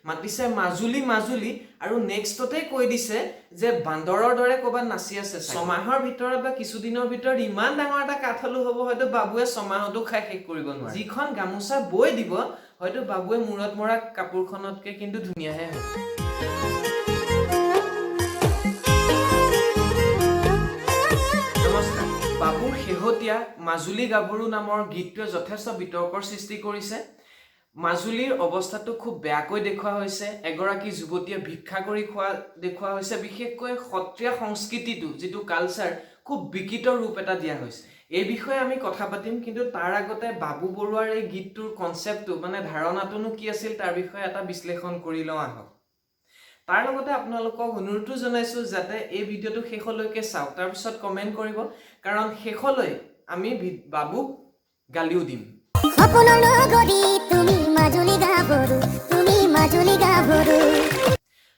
মাতিছে মাজুলী মাজুলী আৰু নেক্সটতে কৈ দিছে যে বান্দৰৰ দৰে ক'ৰবাত নাচি আছে ছমাহৰ ভিতৰত বা কিছুদিনৰ ভিতৰত ইমান ডাঙৰ এটা কাঠআলু হ'ব হয়তো বাবুৱে ছমাহতো খাই শেষ কৰিব নোৱাৰে যিখন গামোচা বৈ দিব হয়তো বাবুৱে মূৰত মৰা কাপোৰখনতকৈ কিন্তু ধুনীয়াহে হ'ব নমস্কাৰ বাবুৰ শেহতীয়া মাজুলী গাভৰু নামৰ গীতটোৱে যথেষ্ট বিতৰ্কৰ সৃষ্টি কৰিছে মাজুলীৰ অৱস্থাটো খুব বেয়াকৈ দেখুওৱা হৈছে এগৰাকী যুৱতীয়ে ভিক্ষা কৰি খোৱা দেখুওৱা হৈছে বিশেষকৈ সত্ৰীয়া সংস্কৃতিটো যেটো কালচাৰ খুব বিকৃত ৰূপ এটা দিয়া হৈছে এই বিষয়ে আমি কথা পাতিম কিন্তু তাৰ আগতে বাবু বৰুৱাৰ এই গীতটোৰ কনসেপ্টটো মানে ধাৰণাটোনো কি আছিল তাৰ বিষয়ে এটা বিশ্লেষণ কৰি লওঁ আহক তাৰ লগতে আপোনালোকক অনুৰোধ জনাইছো যাতে এই ভিডিওটো শেষলৈকে চাওক তাৰ পিছত কমেন্ট কৰিব কাৰণ শেষলৈ আমি বাবুক গালিও দিম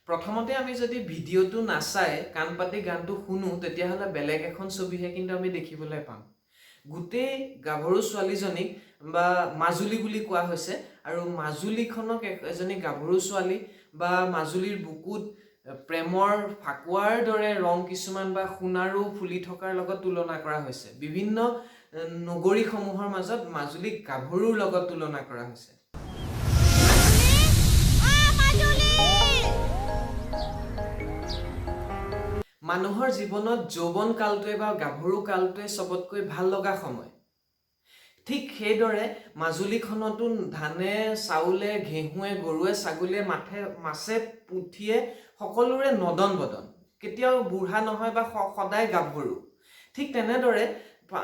প্ৰথমতে আমি যদি ভিডিওটো নাচাই কাণ পাতি গানটো শুনো তেতিয়াহলে বেলেগ এখন ছবিহে কিন্তু আমি দেখিবলৈ পাম গুটেই গাভৰু ছোৱালীজনীক বা মাজুলী বুলি কোৱা হৈছে আৰু মাজুলীখনক এজনী গাভৰু ছোৱালী বা মাজুলীৰ বুকুত প্ৰেমৰ ফাকুৱাৰ দৰে ৰং কিছুমান বা সোণাৰু ফুলি থকাৰ লগত তুলনা কৰা হৈছে বিভিন্ন নগৰী সমূহৰ মাজত মাজুলী গাভৰুৰ লগত তুলনা কৰা হৈছে মানুহৰ জীৱনত যৌৱন কালটোৱে বা গাভৰু কালটোৱে সবতকৈ ভাল লগা সময় ঠিক সেইদৰে মাজুলীখনতো ধানে চাউলে ঘেহুৱে গৰুৱে ছাগলীয়ে মাছে পুঠিয়ে সকলোৰে নদন বদন কেতিয়াও বুঢ়া নহয় বা সদায় গাভৰু ঠিক তেনেদৰে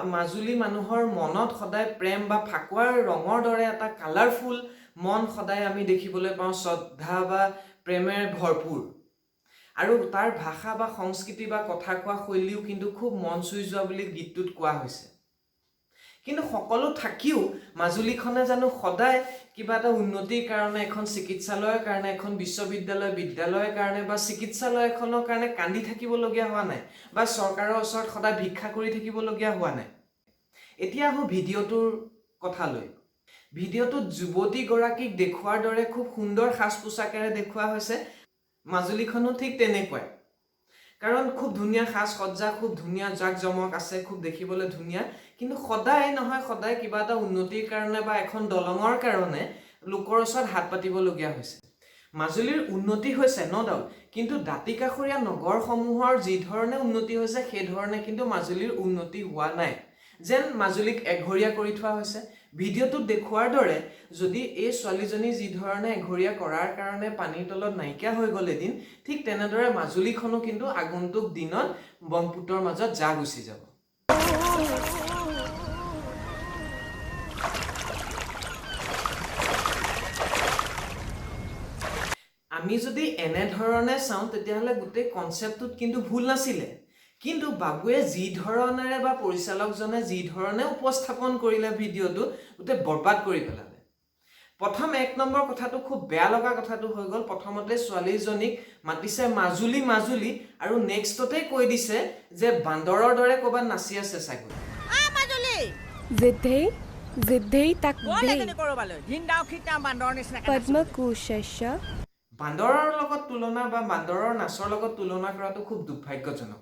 মাজুলী মানুহৰ মনত সদায় প্ৰেম বা ফাকুৱাৰ ৰঙৰ দৰে এটা কালাৰফুল মন সদায় আমি দেখিবলৈ পাওঁ শ্ৰদ্ধা বা প্ৰেমেৰে ভৰপুৰ আৰু তাৰ ভাষা বা সংস্কৃতি বা কথা কোৱা শৈলীও কিন্তু খুব মন চুই যোৱা বুলি গীতটোত কোৱা হৈছে কিন্তু সকলো থাকিও মাজুলীখনে জানো সদায় কিবা এটা উন্নতিৰ কাৰণে এখন চিকিৎসালয়ৰ কাৰণে এখন বিদ্যালয়ৰ কাৰণে বা চিকিৎসালয়খনৰ কাৰণে কান্দি থাকিবলগীয়া হোৱা নাই বা চৰকাৰৰ ওচৰত সদায় ভিক্ষা কৰি থাকিবলগীয়া হোৱা নাই এতিয়া আহো ভিডিওটোৰ কথালৈ ভিডিওটোত যুৱতী গৰাকীক দেখুৱাৰ দৰে খুব সুন্দৰ সাজ পোছাকেৰে দেখুওৱা হৈছে মাজুলীখনো ঠিক তেনেকুৱাই কাৰণ খুব ধুনীয়া সাজ সজ্জা খুব ধুনীয়া জাকজমক আছে খুব দেখিবলৈ ধুনীয়া কিন্তু সদায় নহয় সদায় কিবা এটা উন্নতিৰ কাৰণে বা এখন দলঙৰ কাৰণে লোকৰ ওচৰত হাত পাতিবলগীয়া হৈছে মাজুলীৰ উন্নতি হৈছে ন ডাউট কিন্তু দাঁতিকাষৰীয়া নগৰসমূহৰ যি ধৰণে উন্নতি হৈছে সেই ধৰণে কিন্তু মাজুলীৰ উন্নতি হোৱা নাই যেন মাজুলীক এঘৰীয়া কৰি থোৱা হৈছে ভিডিওটোত দেখুৱাৰ দৰে যদি এই ছোৱালীজনী যি ধৰণে এঘৰীয়া কৰাৰ কাৰণে পানীৰ তলত নাইকিয়া হৈ গ'ল এদিন ঠিক তেনেদৰে মাজুলীখনো কিন্তু আগন্তুক দিনত ব্ৰহ্মপুত্ৰৰ মাজত যা গুচি যাব আমি যদি এনে ধৰণে চাওঁ তেতিয়াহলে গোটেই কনসেপ্টটোত কিন্তু ভুল নাছিলে কিন্তু বাবুৱে যি ধৰণেৰে বা পৰিচালকজনে যি ধৰণে উপস্থাপন কৰিলে ভিডিওটো গোটেই বৰবাদ কৰি পেলালে প্ৰথম এক নম্বৰ কথাটো খুব বেয়া লগা কথাটো হৈ গ'ল প্ৰথমতে ছোৱালীজনীক মাতিছে মাজুলী মাজুলী আৰু নেক্সটতে কৈ দিছে যে বান্দৰৰ দৰে ক'ৰবাত নাচি আছে ছাগলী জিদ্ধেই তাক পদ্মকুশস্য বান্দৰৰ লগত তুলনা বা বান্দৰৰ নাচৰ লগত তুলনা কৰাটো খুব দুৰ্ভাগ্যজনক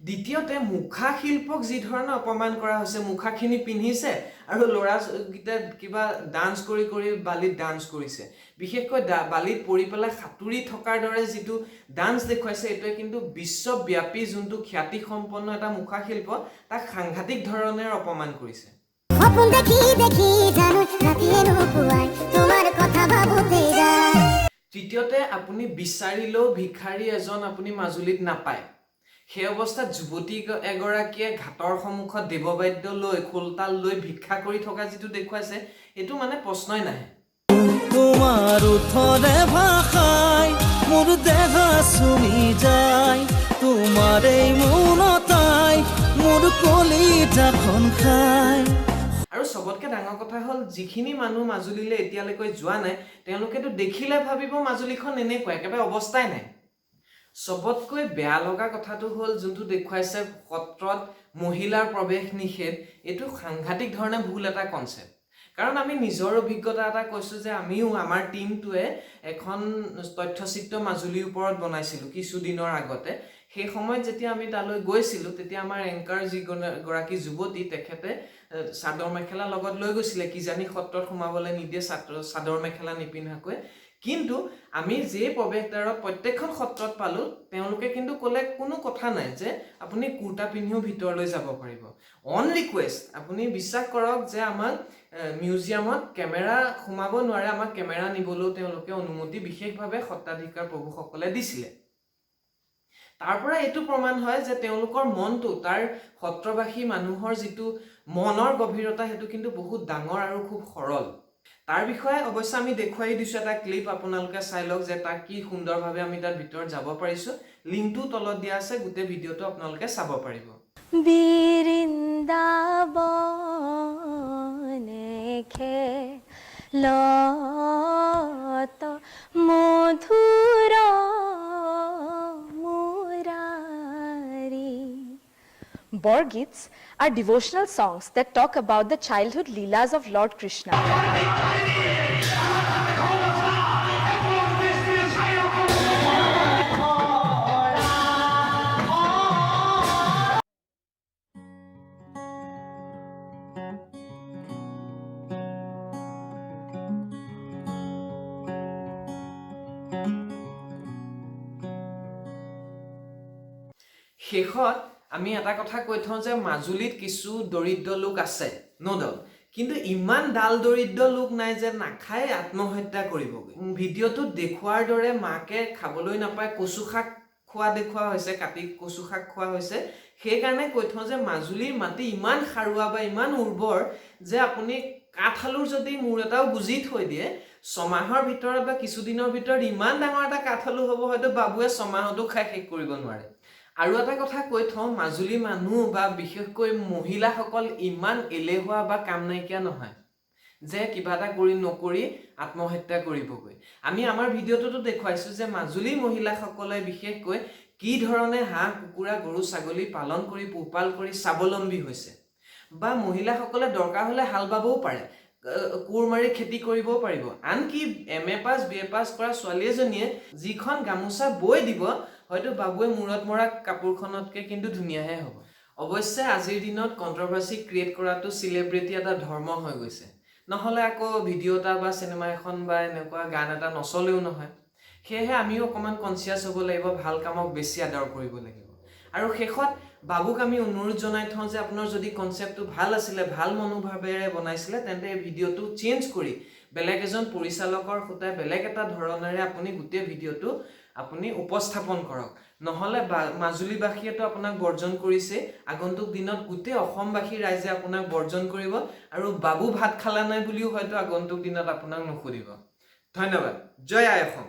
দ্বিতীয়তে মুখা শিল্পক যি ধৰণে অপমান কৰা হৈছে মুখাখিনি পিন্ধিছে আৰু ল'ৰাগিটা কিবা ডান্স কৰি কৰি বালিত ডান্স কৰিছে বিশেষকৈ বালিত পৰি পেলাই সাতুৰি থকাৰ দৰে যিটো ডান্স দেখুৱাইছে এটোৱে কিন্তু বিশ্বব্যাপী যোনটো খ্যাতি সম্পন্ন এটা মুখা শিল্প তাক সাংঘাতিক ধৰণে অপমান কৰিছে তৃতীয়তে আপুনি বিচাৰিলেও ভিখাৰী এজন আপুনি মাজুলীত নাপায় সেই অৱস্থাত যুৱতী এগৰাকীয়ে ঘাটৰ সন্মুখত দেৱবাদ্য লৈ খোলতাল লৈ ভিক্ষা কৰি থকা যিটো দেখুৱাইছে এটো মানে প্ৰশ্নই নাহে তোমাৰ উঠৰে ভাষাই মোৰ দেহ চুমি যায় তোমাৰ এই মনতাই মোৰ কলিজাখন খায় আৰু সবতকৈ ডাঙৰ কথা হ'ল যিখিনি মানুহ মাজুলীলৈ এতিয়ালৈকে যোৱা নাই তেওঁলোকেতো দেখিলে ভাবিব মাজুলীখন এনেকুৱা একেবাৰে অৱস্থাই নাই সবতকৈ বেয়া লগা কথাটো হ'ল যোনটো দেখুৱাইছে সত্ৰত মহিলাৰ প্ৰৱেশ নিষেধ এটো সাংঘাতিক ধৰণে ভুল এটা কনসেপ্ট কাৰণ আমি নিজৰ অভিজ্ঞতা এটা কৈছো যে আমিও আমাৰ টিমটোৱে এখন তথ্যচিত্ৰ মাজুলীৰ ওপৰত বনাইছিলো কিছুদিনৰ আগতে সেই সময়ত যেতিয়া আমি তালৈ গৈছিলো তেতিয়া আমাৰ এংকাৰ যিগৰাকী যুৱতী তেখেতে চাদৰ মেখেলা লগত লৈ গৈছিলে কিজানি সত্ৰত সোমাবলৈ নিদিয়ে চাদৰ মেখেলা নিপিন্ধাকৈ কিন্তু আমি যে প্ৰৱেশদ্বাৰত প্ৰত্যেকখন সত্ৰত পালো তেওঁলোকে কিন্তু ক'লে কোনো কথা নাই যে আপুনি কুৰ্তা পিন্ধিও ভিতৰলৈ যাব পাৰিব অন ৰিকুৱেষ্ট আপুনি বিশ্বাস কৰক যে আমাক মিউজিয়ামত কেমেৰা সোমাব নোৱাৰে আমাক কেমেৰা নিবলৈও তেওঁলোকে অনুমতি বিশেষভাৱে সত্ৰাধিকাৰ প্ৰভুসকলে দিছিলে তাৰ পৰা এইটো প্ৰমাণ হয় যে তেওঁলোকৰ মনটো তাৰ সত্ৰবাসী মানুহৰ যিটো মনৰ গভীৰতা সেইটো কিন্তু বহুত ডাঙৰ আৰু খুব সৰল তাৰ বিষয়ে অৱশ্যে আমি দেখুৱাই দিছো এটা ক্লিপ আপোনালোকে চাই লওক যে তাক কি সুন্দৰভাৱে আমি তাৰ ভিতৰত যাব পাৰিছো লিংকটো তলত দিয়া আছে গোটেই ভিডিঅটো আপোনালোকে চাব পাৰিব বৃন্দাবনে খেলত মধুৰ Murari Borgits are devotional songs that talk about the childhood leelas of Lord Krishna. শেষত আমি এটা কথা কৈ থওঁ যে মাজুলীত কিছু দৰিদ্ৰ লোক আছে নো ডাউট কিন্তু ইমান ডাল দৰিদ্ৰ লোক নাই যে নাখায় আত্মহত্যা কৰিবগৈ ভিডিঅ'টোত দেখুৱাৰ দৰে মাকে খাবলৈ নাপায় কচু শাক খোৱা দেখুৱা হৈছে কাটি কচু শাক খোৱা হৈছে সেইকাৰণে কৈ থওঁ যে মাজুলীৰ মাটি ইমান সাৰুৱা বা ইমান উৰ্বৰ যে আপুনি কাঠআলুৰ যদি মূৰ এটাও গুজি থৈ দিয়ে ছমাহৰ ভিতৰত বা কিছুদিনৰ ভিতৰত ইমান ডাঙৰ এটা কাঠআলু হ'ব হয়তো বাবুৱে ছমাহতো খাই শেষ কৰিব নোৱাৰে আৰু এটা কথা কৈ থওঁ মাজুলী মানুহ বা বিশেষকৈ মহিলাসকল ইমান এলেহুৱা বা কাম নাইকিয়া নহয় যে কিবা এটা কৰি নকৰি আত্মহত্যা কৰিবগৈ আমি আমাৰ ভিডিঅ'টোতো দেখুৱাইছো যে মাজুলী মহিলাসকলে বিশেষকৈ কি ধৰণে হাঁহ কুকুৰা গৰু ছাগলী পালন কৰি পোহপাল কৰি স্বাৱলম্বী হৈছে বা মহিলাসকলে দৰকাৰ হ'লে হাল বাবও পাৰে কোৰ মাৰি খেতি কৰিবও পাৰিব আনকি এমএ পাছ বিএ পাছ কৰা ছোৱালী এজনীয়ে যিখন গামোচা বৈ দিব হয়তো বাবুৱে মূৰত মৰা কাপোৰখনতকৈ কিন্তু ধুনীয়াহে হ'ব অৱশ্যে আজিৰ দিনত কন্ট্ৰভাৰ্সি ক্ৰিয়েট কৰাটো সেলিব্ৰিটি এটা ধৰ্ম হৈ গৈছে নহলে আকৌ ভিডিঅ' এটা বা সিনেমা এখন বা এনেকুৱা গান এটা নচলেও নহয় সেয়েহে আমিও অকমান কনসিয়াস হ'ব লাগিব ভাল কামক বেছি আদৰ কৰিব লাগিব আৰু শেষত বাবুক আমি অনুৰোধ জনাই থওঁ যে আপোনাৰ যদি কনসেপ্টটো ভাল আছিল ভাল মনোভাৱেৰে বনাইছিলে তেন্তে এই ভিডিঅ'টো চেঞ্জ কৰি বেলেগ এজন পৰিচালকৰ সৈতে বেলেগ এটা ধৰণেৰে আপুনি গোটেই ভিডিঅ'টো আপুনি উপস্থাপন কৰক নহলে মাজুলীবাসীয়েতো আপোনাক বৰ্জন কৰিছে আগন্তুক দিনত গোটেই অসমবাসী ৰাইজে আপোনাক বৰ্জন কৰিব আৰু বাবু ভাত খালা নাই বুলিও হয়তো আগন্তুক দিনত আপোনাক নুখুৰিব ধন্যবাদ জয় আই অসম